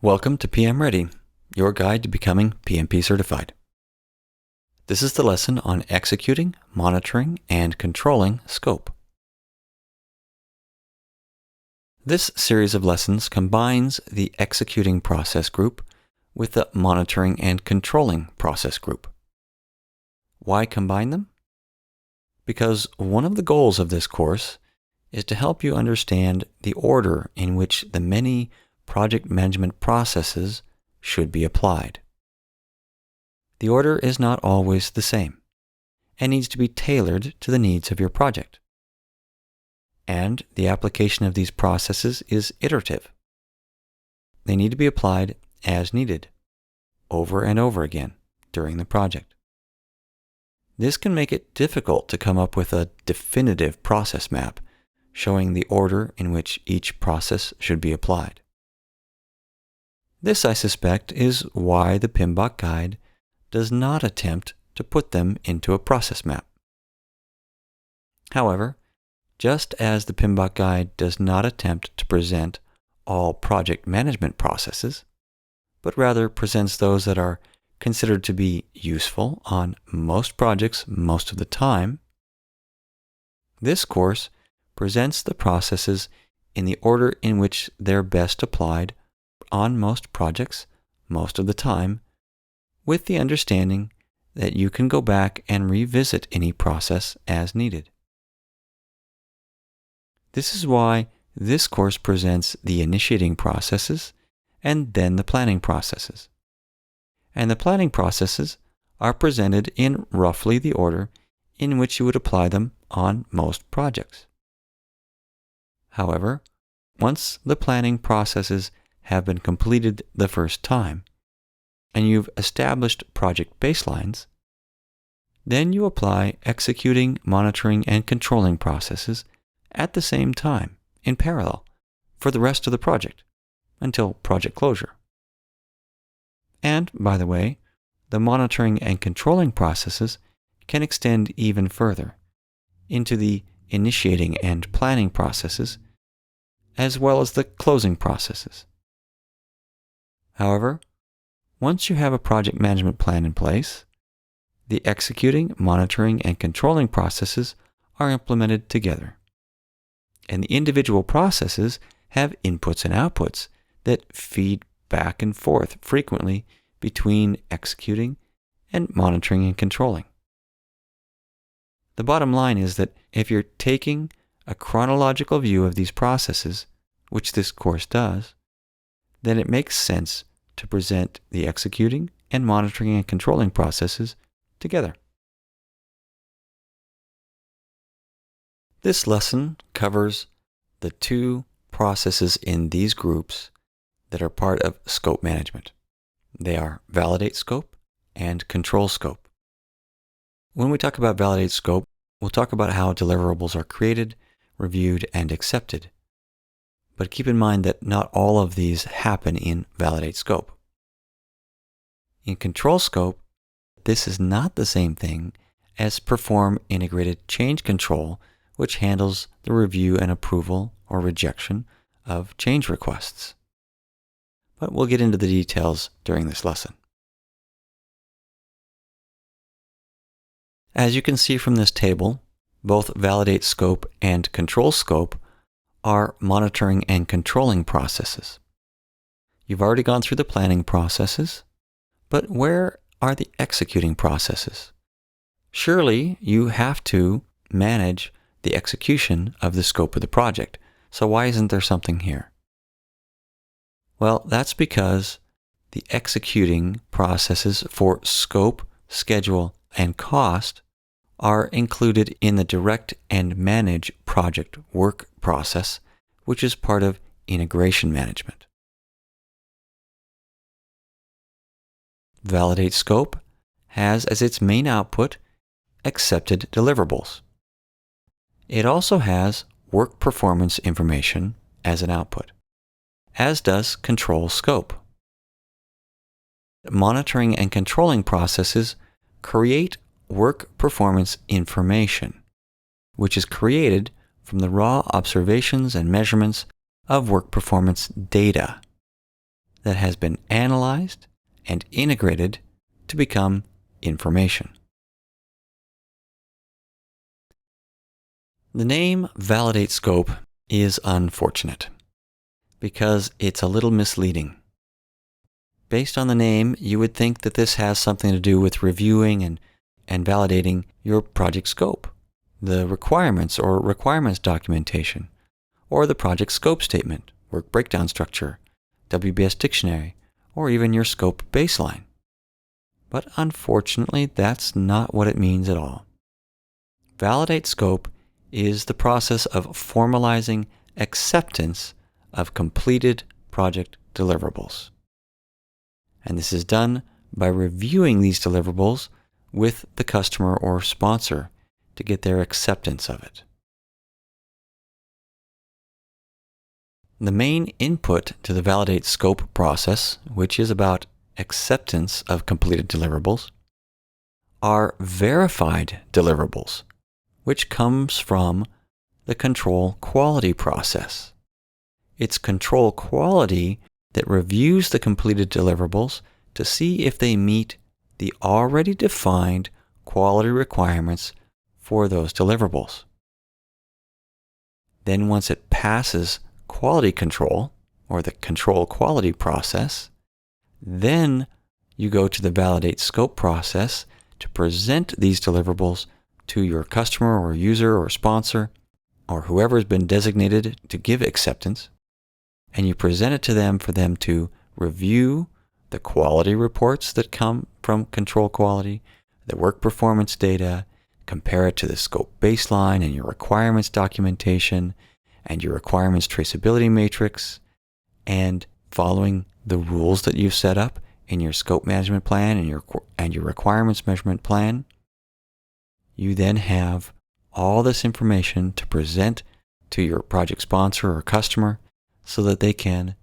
Welcome to PM Ready, your guide to becoming PMP certified. This is the lesson on executing, monitoring, and controlling scope. This series of lessons combines the executing process group with the monitoring and controlling process group. Why combine them? Because one of the goals of this course is to help you understand the order in which the many project management processes should be applied. The order is not always the same and needs to be tailored to the needs of your project. And the application of these processes is iterative. They need to be applied as needed, over and over again during the project. This can make it difficult to come up with a definitive process map showing the order in which each process should be applied. This, I suspect, is why the PMBOK guide does not attempt to put them into a process map. However, just as the PMBOK guide does not attempt to present all project management processes, but rather presents those that are considered to be useful on most projects most of the time, this course presents the processes in the order in which they're best applied on most projects most of the time, with the understanding that you can go back and revisit any process as needed. This is why this course presents the initiating processes and then the planning processes. And the planning processes are presented in roughly the order in which you would apply them on most projects. However, once the planning processes have been completed the first time, and you've established project baselines, then you apply executing, monitoring, and controlling processes at the same time, in parallel, for the rest of the project, until project closure. And, by the way, the monitoring and controlling processes can extend even further into the initiating and planning processes, as well as the closing processes. However, once you have a project management plan in place, the executing, monitoring, and controlling processes are implemented together. And the individual processes have inputs and outputs that feed back and forth frequently between executing and monitoring and controlling. The bottom line is that if you're taking a chronological view of these processes, which this course does, then it makes sense to present the executing and monitoring and controlling processes together. This lesson covers the two processes in these groups that are part of scope management. They are validate scope and control scope. When we talk about validate scope, we'll talk about how deliverables are created, reviewed, and accepted. But keep in mind that not all of these happen in validate scope. In control scope, this is not the same thing as perform integrated change control, which handles the review and approval or rejection of change requests. But we'll get into the details during this lesson. As you can see from this table, both validate scope and control scope are monitoring and controlling processes. You've already gone through the planning processes, but where are the executing processes? Surely you have to manage the execution of the scope of the project. So why isn't there something here? Well, that's because the executing processes for scope, schedule, and cost are included in the direct and manage project work process, which is part of integration management. Validate scope has as its main output accepted deliverables. It also has work performance information as an output, as does control scope. Monitoring and controlling processes create work performance information, which is created from the raw observations and measurements of work performance data. that has been analyzed and integrated to become information. The name Validate Scope is unfortunate because it's a little misleading. Based on the name, you would think that this has something to do with reviewing and validating your project scope, the requirements or requirements documentation, or the project scope statement, work breakdown structure, WBS dictionary, or even your scope baseline. But unfortunately, that's not what it means at all. Validate Scope is the process of formalizing acceptance of completed project deliverables. And this is done by reviewing these deliverables with the customer or sponsor to get their acceptance of it. The main input to the Validate Scope process, which is about acceptance of completed deliverables, are verified deliverables, which comes from the control quality process. It's control quality that reviews the completed deliverables to see if they meet the already defined quality requirements for those deliverables. Then once it passes quality control, or the control quality process, then you go to the Validate Scope process to present these deliverables to your customer or user or sponsor, or whoever has been designated to give acceptance, and you present it to them for them to review the quality reports that come from control quality, the work performance data, compare it to the scope baseline and your requirements documentation and your requirements traceability matrix, and following the rules that you've set up in your scope management plan and your requirements measurement plan. You then have all this information to present to your project sponsor or customer so that they can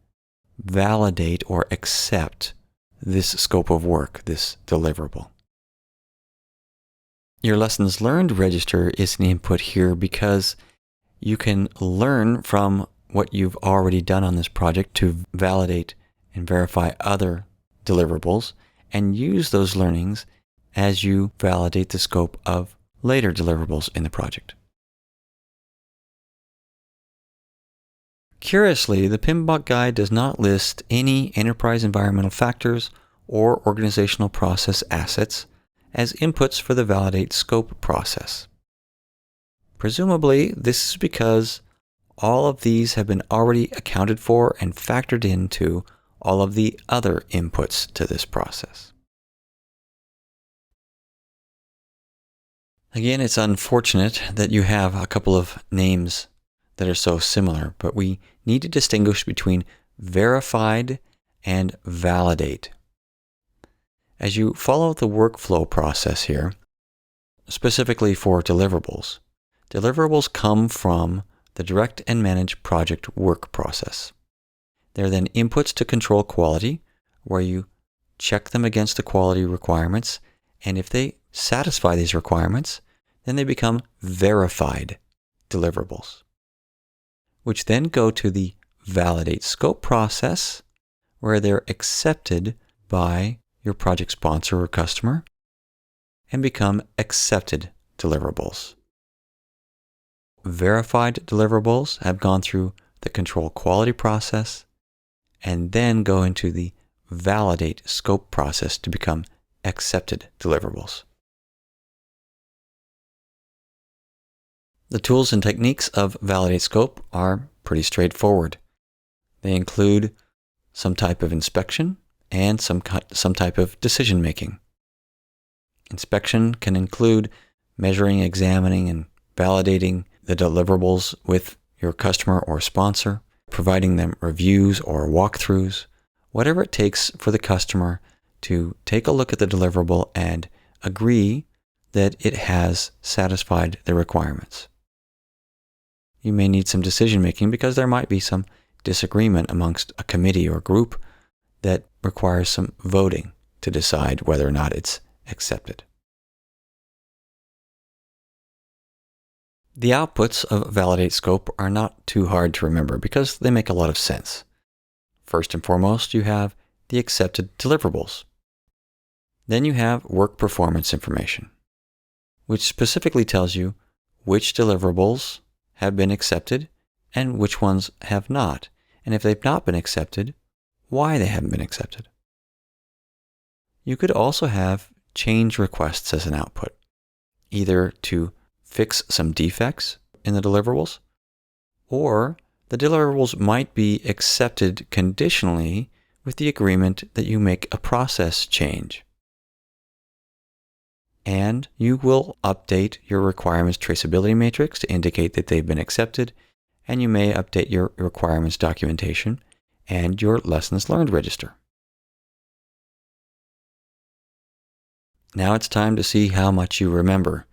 validate or accept this scope of work, this deliverable. Your lessons learned register is an input here because you can learn from what you've already done on this project to validate and verify other deliverables and use those learnings as you validate the scope of later deliverables in the project. Curiously, the PMBOK guide does not list any enterprise environmental factors or organizational process assets as inputs for the Validate Scope process. Presumably, this is because all of these have been already accounted for and factored into all of the other inputs to this process. Again, it's unfortunate that you have a couple of names that are so similar, but we need to distinguish between verified and validate. As you follow the workflow process here, specifically for deliverables, deliverables come from the direct and manage project work process. They're then inputs to control quality, where you check them against the quality requirements, and if they satisfy these requirements, then they become verified deliverables, which then go to the Validate Scope process, where they're accepted by your project sponsor or customer and become accepted deliverables. Verified deliverables have gone through the control quality process and then go into the Validate Scope process to become accepted deliverables. The tools and techniques of Validate Scope are pretty straightforward. They include some type of inspection and some type of decision making. Inspection can include measuring, examining, and validating the deliverables with your customer or sponsor, providing them reviews or walkthroughs, whatever it takes for the customer to take a look at the deliverable and agree that it has satisfied the requirements. You may need some decision making because there might be some disagreement amongst a committee or group that requires some voting to decide whether or not it's accepted. The outputs of Validate Scope are not too hard to remember because they make a lot of sense. First and foremost, you have the accepted deliverables. Then you have work performance information, which specifically tells you which deliverables have been accepted and which ones have not, and if they've not been accepted, why they haven't been accepted. You could also have change requests as an output, either to fix some defects in the deliverables, or the deliverables might be accepted conditionally with the agreement that you make a process change. And you will update your requirements traceability matrix to indicate that they've been accepted, and you may update your requirements documentation and your lessons learned register. Now it's time to see how much you remember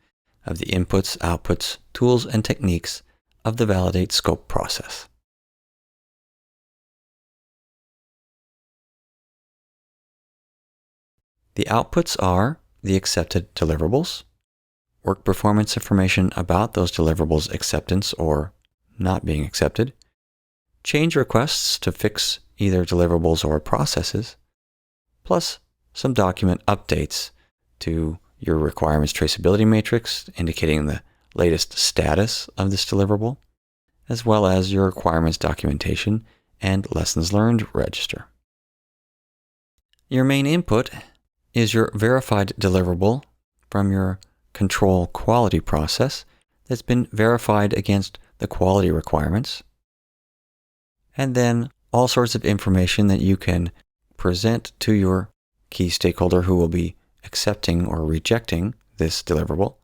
of the inputs, outputs, tools, and techniques of the validate scope process. The outputs are the accepted deliverables, work performance information about those deliverables' acceptance or not being accepted, change requests to fix either deliverables or processes, plus some document updates to your requirements traceability matrix indicating the latest status of this deliverable, as well as your requirements documentation and lessons learned register. Your main input is your verified deliverable from your control quality process that's been verified against the quality requirements, and then all sorts of information that you can present to your key stakeholder who will be accepting or rejecting this deliverable,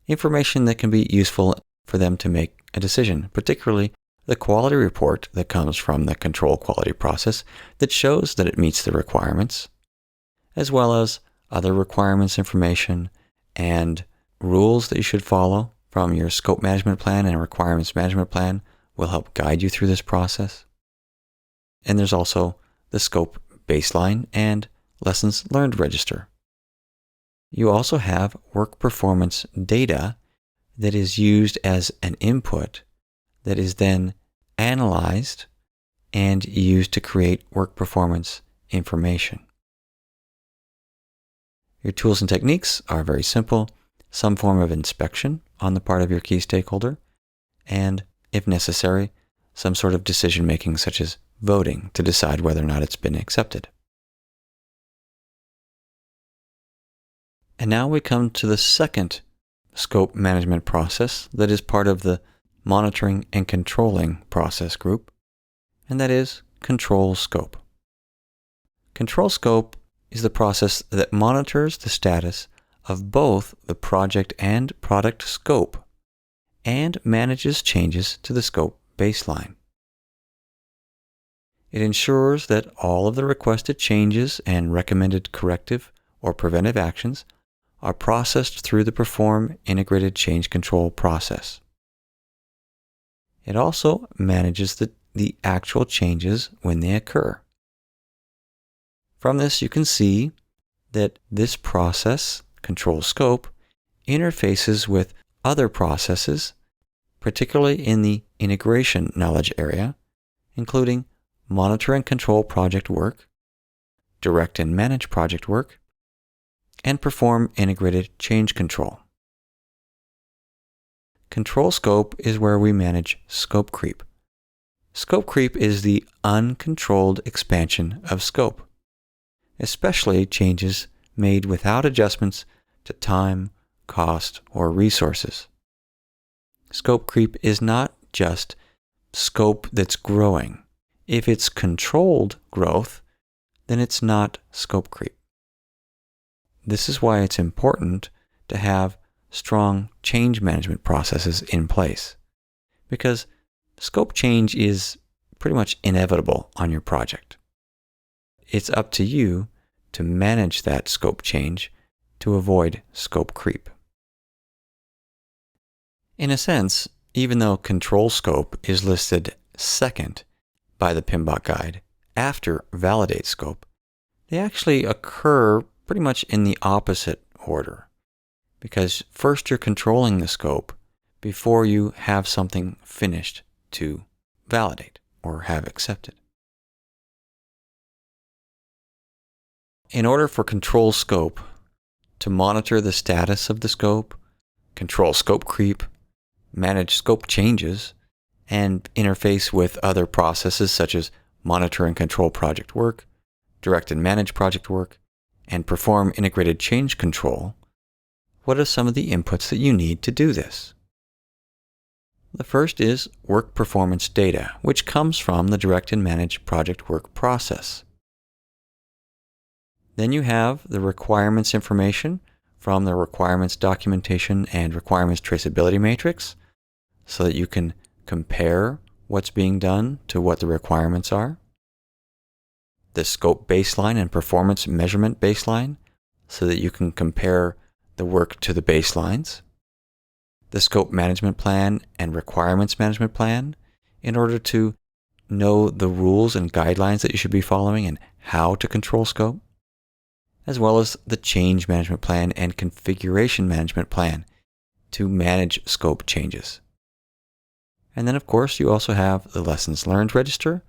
information that can be useful for them to make a decision, particularly the quality report that comes from the control quality process that shows that it meets the requirements, as well as other requirements information and rules that you should follow from your scope management plan and requirements management plan will help guide you through this process. And there's also the scope baseline and lessons learned register. You also have work performance data that is used as an input that is then analyzed and used to create work performance information. Your tools and techniques are very simple: some form of inspection on the part of your key stakeholder, and, if necessary, some sort of decision making such as voting to decide whether or not it's been accepted. And now we come to the second scope management process that is part of the monitoring and controlling process group, and that is control scope. Control scope is the process that monitors the status of both the project and product scope and manages changes to the scope baseline. It ensures that all of the requested changes and recommended corrective or preventive actions are processed through the Perform Integrated Change Control process. It also manages the actual changes when they occur. From this, you can see that this process, control scope, interfaces with other processes, particularly in the integration knowledge area, including monitor and control project work, direct and manage project work, and perform integrated change control. Control scope is where we manage scope creep. Scope creep is the uncontrolled expansion of scope, especially changes made without adjustments to time, cost, or resources. Scope creep is not just scope that's growing. If it's controlled growth, then it's not scope creep. This is why it's important to have strong change management processes in place, because scope change is pretty much inevitable on your project. It's up to you to manage that scope change to avoid scope creep. In a sense, even though control scope is listed second by the PMBOK guide after validate scope, they actually occur pretty much in the opposite order, because first you're controlling the scope before you have something finished to validate or have accepted. In order for control scope to monitor the status of the scope, control scope creep, manage scope changes, and interface with other processes such as monitor and control project work, direct and manage project work, and perform integrated change control, what are some of the inputs that you need to do this? The first is work performance data, which comes from the direct and manage project work process. Then you have the requirements information from the requirements documentation and requirements traceability matrix so that you can compare what's being done to what the requirements are. The scope baseline and performance measurement baseline so that you can compare the work to the baselines. The scope management plan and requirements management plan in order to know the rules and guidelines that you should be following and how to control scope, as well as the change management plan and configuration management plan to manage scope changes. And then, of course, you also have the lessons learned register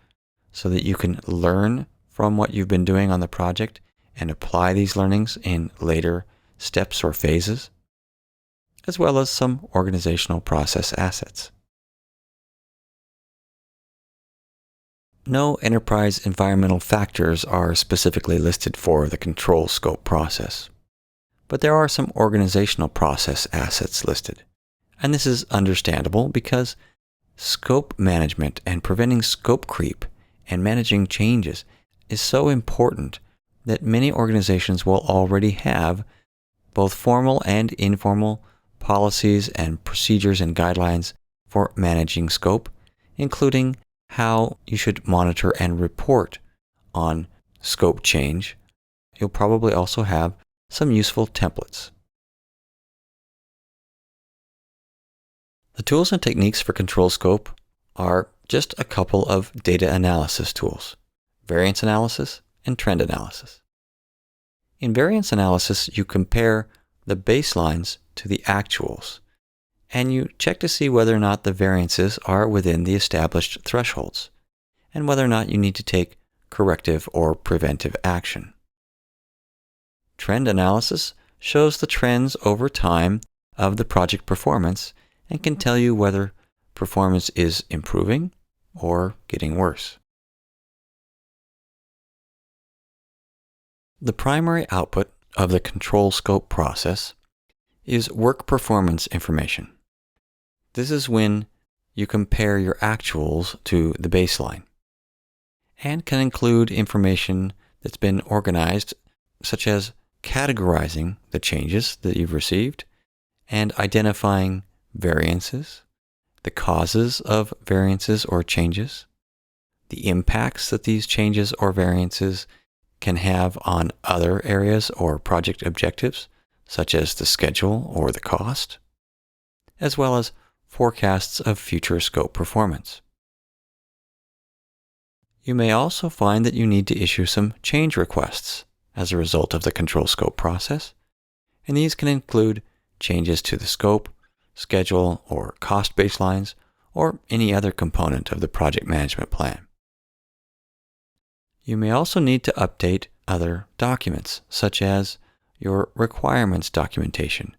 so that you can learn from what you've been doing on the project and apply these learnings in later steps or phases, as well as some organizational process assets. No enterprise environmental factors are specifically listed for the control scope process, but there are some organizational process assets listed. And this is understandable because scope management and preventing scope creep and managing changes is so important that many organizations will already have both formal and informal policies and procedures and guidelines for managing scope, including how you should monitor and report on scope change. You'll probably also have some useful templates. The tools and techniques for control scope are just a couple of data analysis tools: variance analysis and trend analysis. In variance analysis, you compare the baselines to the actuals, and you check to see whether or not the variances are within the established thresholds, and whether or not you need to take corrective or preventive action. Trend analysis shows the trends over time of the project performance and can tell you whether performance is improving or getting worse. The primary output of the control scope process is work performance information. This is when you compare your actuals to the baseline, and can include information that's been organized, such as categorizing the changes that you've received and identifying variances, the causes of variances or changes, the impacts that these changes or variances can have on other areas or project objectives, such as the schedule or the cost, as well as forecasts of future scope performance. You may also find that you need to issue some change requests as a result of the control scope process, and these can include changes to the scope, schedule, or cost baselines, or any other component of the project management plan. You may also need to update other documents, such as your requirements documentation,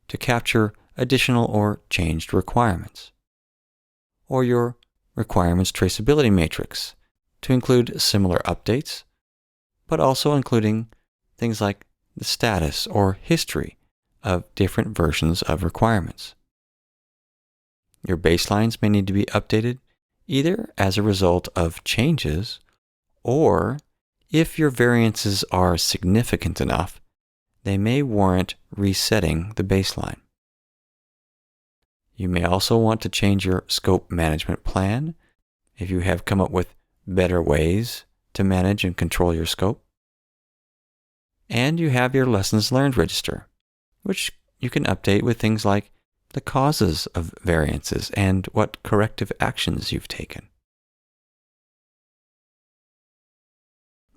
to capture additional or changed requirements, or your requirements traceability matrix to include similar updates, but also including things like the status or history of different versions of requirements. Your baselines may need to be updated either as a result of changes or if your variances are significant enough, they may warrant resetting the baseline. You may also want to change your scope management plan if you have come up with better ways to manage and control your scope. And you have your lessons learned register, which you can update with things like the causes of variances and what corrective actions you've taken.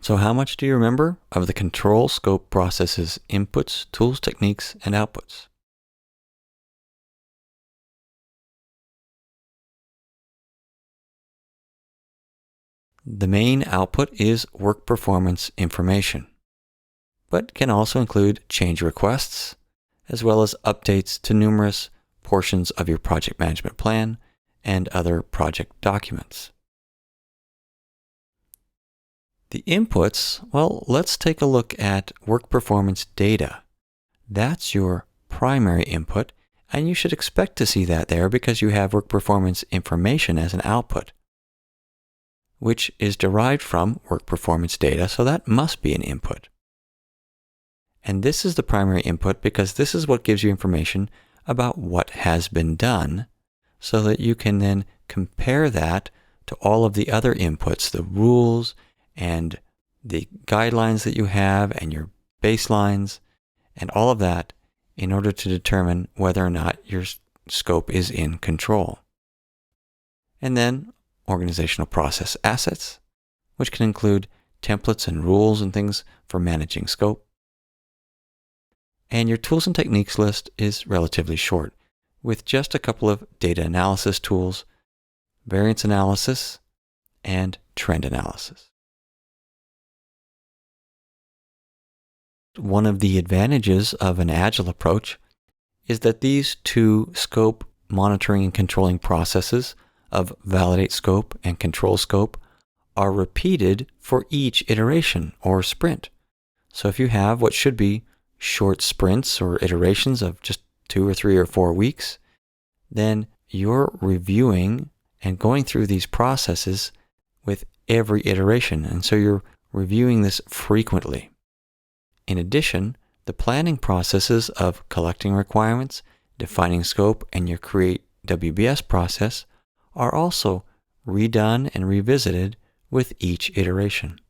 So how much do you remember of the control scope process's inputs, tools, techniques, and outputs? The main output is work performance information. but can also include change requests, as well as updates to numerous portions of your project management plan and other project documents. The inputs, well, let's take a look at work performance data. That's your primary input, and you should expect to see that there because you have work performance information as an output, which is derived from work performance data, so that must be an input. And this is the primary input because this is what gives you information about what has been done, so that you can then compare that to all of the other inputs, the rules and the guidelines that you have and your baselines and all of that in order to determine whether or not your scope is in control. And then organizational process assets, which can include templates and rules and things for managing scope. And your tools and techniques list is relatively short, with just a couple of data analysis tools, variance analysis, and trend analysis. One of the advantages of an agile approach is that these two scope monitoring and controlling processes of validate scope and control scope are repeated for each iteration or sprint. So if you have what should be short sprints or iterations of just 2 or 3 or 4 weeks, then you're reviewing and going through these processes with every iteration. And so you're reviewing this frequently. In addition, the planning processes of collecting requirements, defining scope, and your create WBS process are also redone and revisited with each iteration.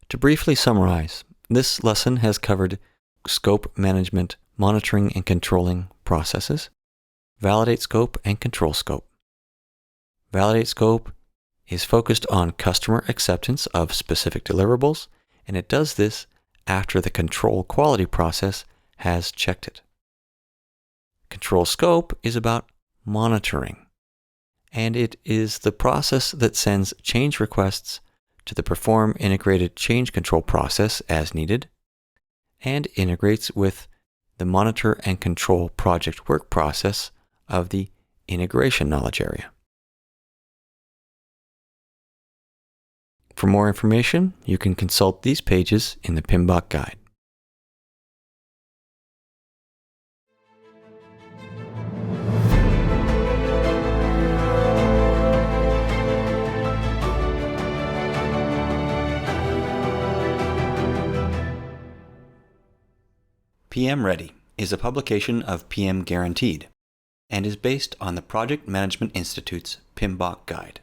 To briefly summarize, this lesson has covered scope management, monitoring and controlling processes, validate scope and control scope. Validate scope is focused on customer acceptance of specific deliverables, and it does this after the control quality process has checked it. Control scope is about monitoring, and it is the process that sends change requests to the perform integrated change control process as needed, and integrates with the monitor and control project work process of the integration knowledge area. For more information, you can consult these pages in the PMBOK guide. PM Ready is a publication of PM Guaranteed and is based on the Project Management Institute's PMBOK guide.